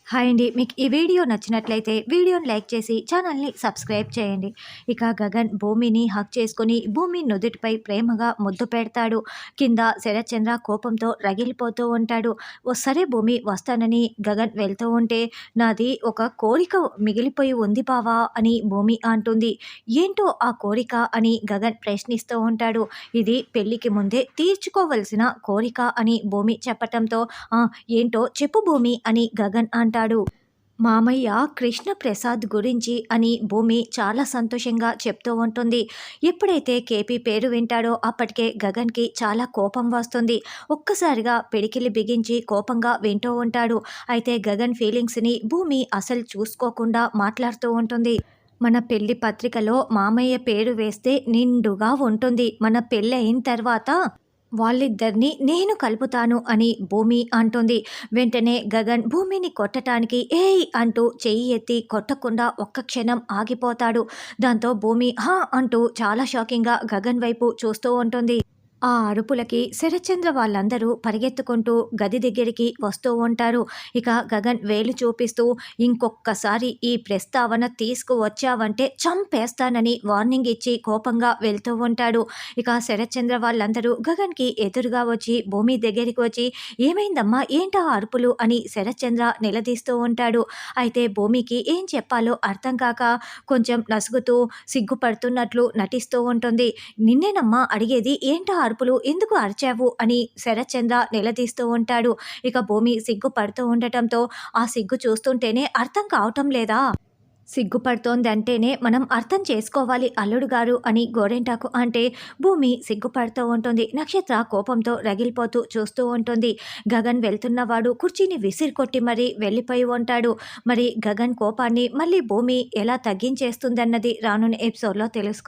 Hi అండి. మీకు ఈ వీడియో నచ్చినట్లయితే వీడియోని లైక్ చేసి ఛానల్‌ని సబ్స్క్రైబ్ చేయండి. ఇక గగన్ భూమిని హగ్ చేసుకొని భూమి నుదుటిపై ప్రేమగా ముద్దు పెడతాడు. కింద శరత్చంద్ర కోపంతో రగిలిపోతూ ఉంటాడు. సరే భూమి వస్తానని గగన్ వెళ్తూ ఉంటే నాది ఒక కోరిక మిగిలిపోయి ఉంది బావా అని భూమి అంటుంది. ఏంటో ఆ కోరిక అని గగన్ ప్రశ్నిస్తూ ఉంటాడు. ఇది పెళ్ళికి ముందే తీర్చుకోవలసిన కోరిక అని భూమి చెప్పటంతో "ఆ! ఏంటో చెప్పు భూమి" అని గగన్ అంటాడు. మామయ్య కృష్ణ ప్రసాద్ గురించి అని భూమి చాలా సంతోషంగా చెప్తూ ఉంటుంది. ఎప్పుడైతే కేపీ పేరు వింటాడో అప్పటికే గగన్కి చాలా కోపం వస్తుంది. ఒక్కసారిగా పిడికిలి బిగించి కోపంగా వింటూ ఉంటాడు. అయితే గగన్ ఫీలింగ్స్ని భూమి అసలు చూసుకోకుండా మాట్లాడుతూ ఉంటుంది. మన పెళ్లి పత్రికలో మామయ్య పేరు వేస్తే నిండుగా ఉంటుంది. మన పెళ్ళి అయిన తర్వాత వాళ్ళిద్దరిని నేను కలుపుతాను అని భూమి అంటుంది. వెంటనే గగన్ భూమిని కొట్టటానికి ఏయ్ అంటూ చెయ్యి ఎత్తి కొట్టకుండా ఒక్క క్షణం ఆగిపోతాడు. దాంతో భూమి హా అంటూ చాలా షాకింగ్గా గగన్ వైపు చూస్తూ ఉంటుంది. ఆ అరుపులకి శరత్చంద్ర వాళ్ళందరూ పరిగెత్తుకుంటూ గది దగ్గరికి వస్తూ ఉంటారు. ఇక గగన్ వేలు చూపిస్తూ ఇంకొక్కసారి ఈ ప్రస్తావన తీసుకువచ్చావంటే చంపేస్తానని వార్నింగ్ ఇచ్చి కోపంగా వెళ్తూ ఉంటాడు. ఇక శరత్చంద్ర వాళ్ళందరూ గగన్కి ఎదురుగా వచ్చి భూమి దగ్గరికి వచ్చి ఏమైందమ్మా ఏంటా అరుపులు అని శరత్చంద్ర నిలదీస్తూ ఉంటాడు. అయితే భూమికి ఏం చెప్పాలో అర్థం కాక కొంచెం నసుగుతూ సిగ్గుపడుతున్నట్లు నటిస్తూ ఉంటుంది. నిన్నేనమ్మా అడిగేది ఏంటా అరుపులు ఎందుకు అరిచావు అని శరత్చంద్ర నిలదీస్తూ ఉంటాడు. ఇక భూమి సిగ్గుపడుతూ ఉండటంతో ఆ సిగ్గు చూస్తుంటేనే అర్థం కావటం లేదా సిగ్గుపడుతోందంటేనే మనం అర్థం చేసుకోవాలి అల్లుడు గారు అని గోరెంటాకు అంటే భూమి సిగ్గుపడుతూ ఉంటుంది. నక్షత్ర కోపంతో రగిలిపోతూ చూస్తూ ఉంటుంది. గగన్ వెళ్తున్నవాడు కుర్చీని విసిరికొట్టి మరీ వెళ్ళిపోయి ఉంటాడు. మరి గగన్ కోపాన్ని మళ్ళీ భూమి ఎలా తగ్గించేస్తుందన్నది రానున్న ఎపిసోడ్లో తెలుసుకుందాం.